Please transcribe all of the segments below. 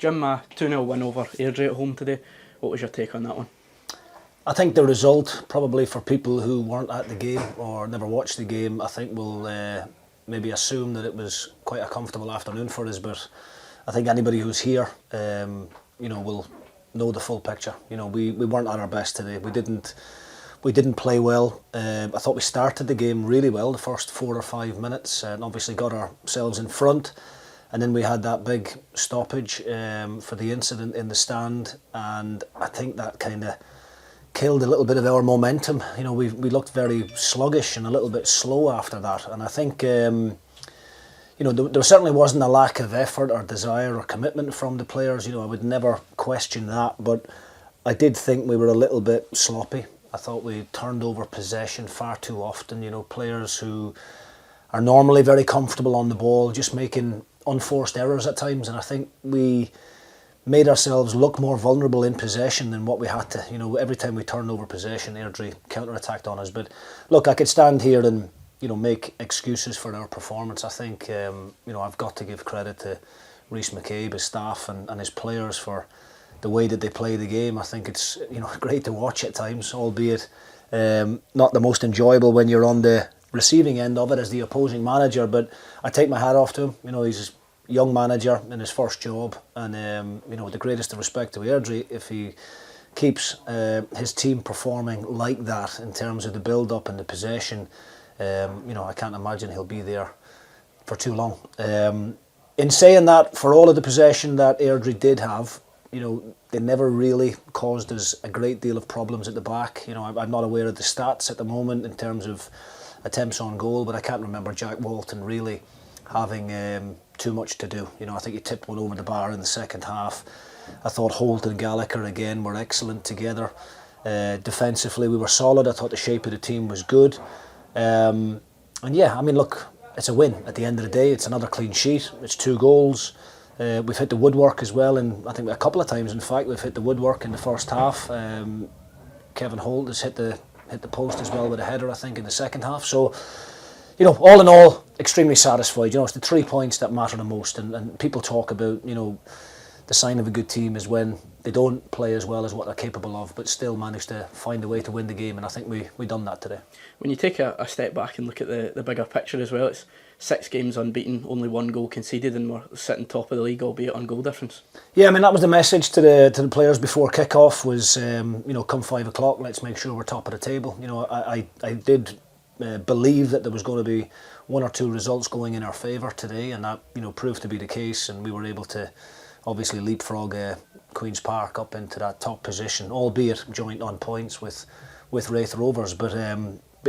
Jim, a 2-0 win over Airdrie at home today. What was your take on that one? I think the result, probably for people who weren't at the game or never watched the game, I think will maybe assume that it was quite a comfortable afternoon for us. But I think anybody who's here, will know the full picture. We weren't at our best today. We didn't play well. I thought we started the game really well, the first 4 or 5 minutes, and obviously got ourselves in front. And then we had that big stoppage for the incident in the stand, and I think that kind of killed a little bit of our momentum. We looked very sluggish and a little bit slow after that. And I think there certainly wasn't a lack of effort or desire or commitment from the players. I would never question that, but I did think we were a little bit sloppy. I thought we turned over possession far too often. Players who are normally very comfortable on the ball, just making unforced errors at times, and I think we made ourselves look more vulnerable in possession than what we had to. Every time we turned over possession, Airdrie counter-attacked on us. But look, I could stand here and make excuses for our performance. I think I've got to give credit to Rhys McCabe, his staff, and his players for the way that they play the game. I think it's great to watch at times, albeit not the most enjoyable when you're on the receiving end of it as the opposing manager. But I take my hat off to him. He's a young manager in his first job, and the greatest of respect to Airdrie if he keeps his team performing like that in terms of the build-up and the possession. I can't imagine he'll be there for too long. In saying that, for all of the possession that Airdrie did have, they never really caused us a great deal of problems at the back. I'm not aware of the stats at the moment in terms of attempts on goal, but I can't remember Jack Walton really having too much to do. I think he tipped one over the bar in the second half. I thought Holt and Gallagher again were excellent together. Defensively we were solid. I thought the shape of the team was good. And yeah, look, it's a win at the end of the day. It's another clean sheet. It's 2 goals. We've hit the woodwork as well, and I think a couple of times in fact we've hit the woodwork in the first half. Kevin Holt has hit the post as well with a header, I think, in the second half. So all in all, extremely satisfied. It's the 3 points that matter the most, and people talk about the sign of a good team is when they don't play as well as what they're capable of, but still manage to find a way to win the game, and I think we done that today. When you take a step back and look at the bigger picture as well, it's 6 games unbeaten, only 1 goal conceded, and we're sitting top of the league, albeit on goal difference. Yeah, that was the message to the players before kick-off was, come 5 o'clock, let's make sure we're top of the table. I did believe that there was going to be 1 or 2 results going in our favour today, and that proved to be the case, and we were able to obviously leapfrog Queen's Park up into that top position, albeit joint on points with Wraith Rovers. But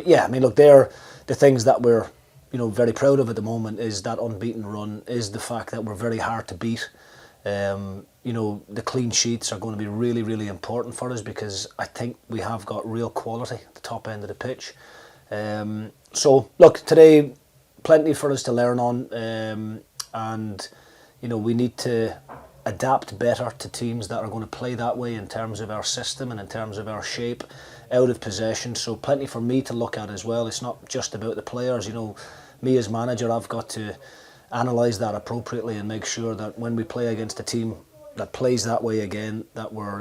yeah, look, they're the things that we're very proud of at the moment, is that unbeaten run, is the fact that we're very hard to beat. The clean sheets are going to be really, really important for us, because I think we have got real quality at the top end of the pitch. So look, today plenty for us to learn on, and we need to adapt better to teams that are going to play that way in terms of our system and in terms of our shape out of possession. So plenty for me to look at as well. It's not just about the players. Me as manager, I've got to analyse that appropriately and make sure that when we play against a team that plays that way again, that we're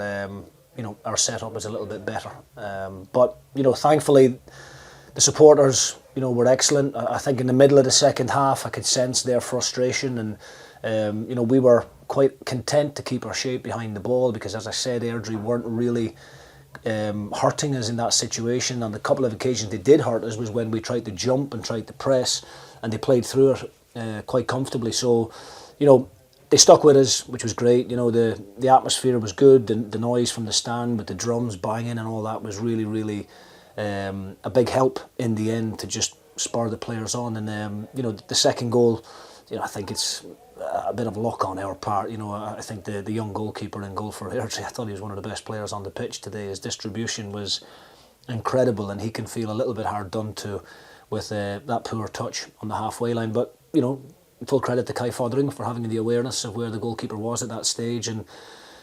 our setup is a little bit better. But thankfully the supporters were excellent. I think in the middle of the second half I could sense their frustration, and we were quite content to keep our shape behind the ball, because as I said, Airdrie weren't really hurting us in that situation. On the couple of occasions they did hurt us was when we tried to jump and tried to press, and they played through it quite comfortably. So they stuck with us, which was great. The atmosphere was good. The noise from the stand with the drums banging and all that was really, really a big help in the end to just spur the players on. And the second goal, I think it's a bit of luck on our part. I think the young goalkeeper in goal for Airdrie, I thought he was one of the best players on the pitch today. His distribution was incredible, and he can feel a little bit hard done to with that poor touch on the halfway line. But full credit to Kai Fothering for having the awareness of where the goalkeeper was at that stage, and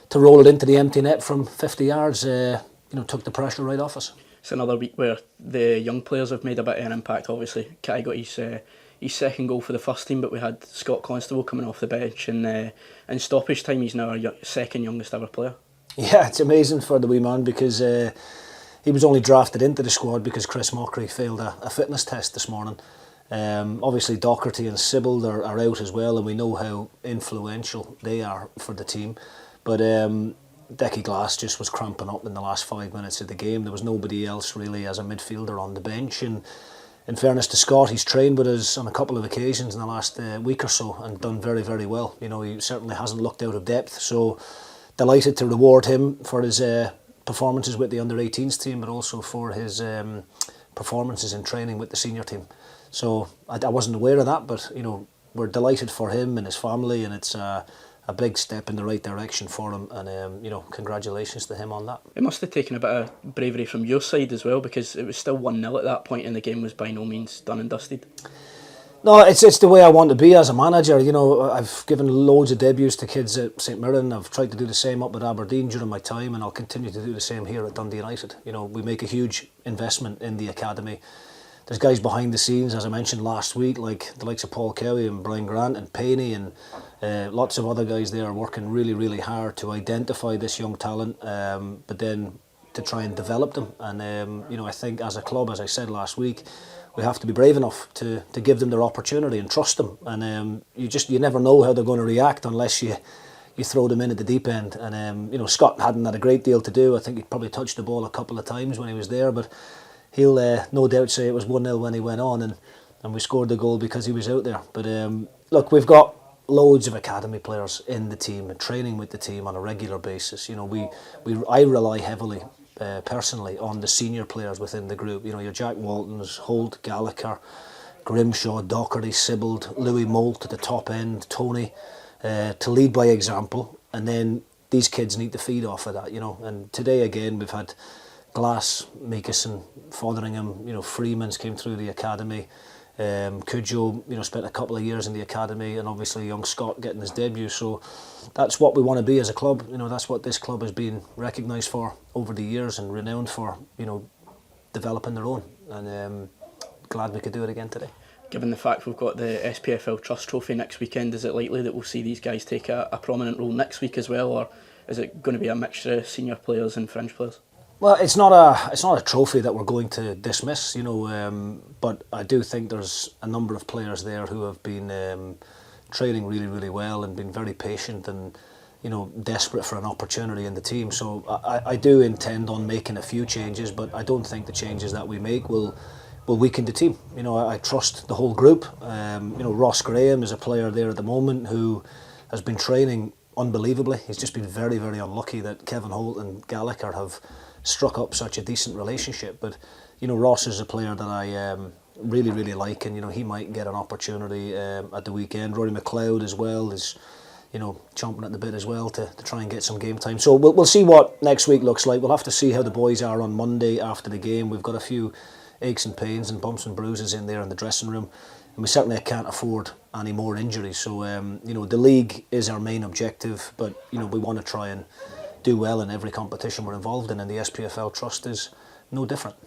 to roll it into the empty net from 50 yards took the pressure right off us. It's another week where the young players have made a bit of an impact. Obviously Kai got his second goal for the first team, but we had Scott Constable coming off the bench, and in stoppage time he's now our second youngest ever player. Yeah, it's amazing for the wee man because he was only drafted into the squad because Chris Mockery failed a fitness test this morning. Obviously Docherty and Sibbald are out as well, and we know how influential they are for the team. But Decky Glass just was cramping up in the last 5 minutes of the game. There was nobody else really as a midfielder on the bench, and in fairness to Scott, he's trained with us on a couple of occasions in the last week or so and done very, very well. You know, he certainly hasn't looked out of depth, so delighted to reward him for his performances with the under-18s team, but also for his performances in training with the senior team. So I wasn't aware of that, but you know, we're delighted for him and his family, and it's a big step in the right direction for him, and you know, congratulations to him on that. It must have taken a bit of bravery from your side as well, because it was still 1-0 at that point and the game was by no means done and dusted. No, it's the way I want to be as a manager. You know, I've given loads of debuts to kids at St Mirren. I've tried to do the same up at Aberdeen during my time, and I'll continue to do the same here at Dundee United. You know, we make a huge investment in the academy. There's guys behind the scenes, as I mentioned last week, like the likes of Paul Cowie and Brian Grant and Payne, and lots of other guys there are working really, really hard to identify this young talent, but then to try and develop them. And you know, I think as a club, as I said last week, we have to be brave enough to give them their opportunity and trust them. And you never know how they're going to react unless you throw them in at the deep end. And you know, Scott hadn't had a great deal to do. I think he probably touched the ball a couple of times when he was there, but he'll no doubt say it was 1-0 when he went on, and we scored the goal because he was out there. But look, we've got loads of academy players in the team and training with the team on a regular basis. You know, I rely heavily personally on the senior players within the group. You know, your Jack Waltons, Holt, Gallagher, Grimshaw, Docherty, Sibbald, Louis Moult at the top end, Tony, to lead by example, and then these kids need to feed off of that, you know. And today again we've had Glass, Meekison, Fotheringham, you know, Freeman's came through the academy, Cujo, you know, spent a couple of years in the academy, and obviously young Scott getting his debut. So that's what we want to be as a club. You know, that's what this club has been recognised for over the years and renowned for, you know, developing their own. And glad we could do it again today. Given the fact we've got the SPFL Trust Trophy next weekend, is it likely that we'll see these guys take a prominent role next week as well, or is it going to be a mixture of senior players and fringe players? Well, it's not a trophy that we're going to dismiss, you know, but I do think there's a number of players there who have been training really, really well and been very patient and, you know, desperate for an opportunity in the team. So I do intend on making a few changes, but I don't think the changes that we make will weaken the team. You know, I trust the whole group. You know, Ross Graham is a player there at the moment who has been training unbelievably. He's just been very, very unlucky that Kevin Holt and Gallagher have struck up such a decent relationship. But you know, Ross is a player that I really, really like, and you know, he might get an opportunity at the weekend. Rory McLeod as well is, you know, chomping at the bit as well to try and get some game time. So we'll see what next week looks like. We'll have to see how the boys are on Monday after the game. We've got a few aches and pains and bumps and bruises in there in the dressing room, and we certainly can't afford any more injuries. So you know, the league is our main objective, but you know, we want to try and do well in every competition we're involved in, and the SPFL Trust is no different.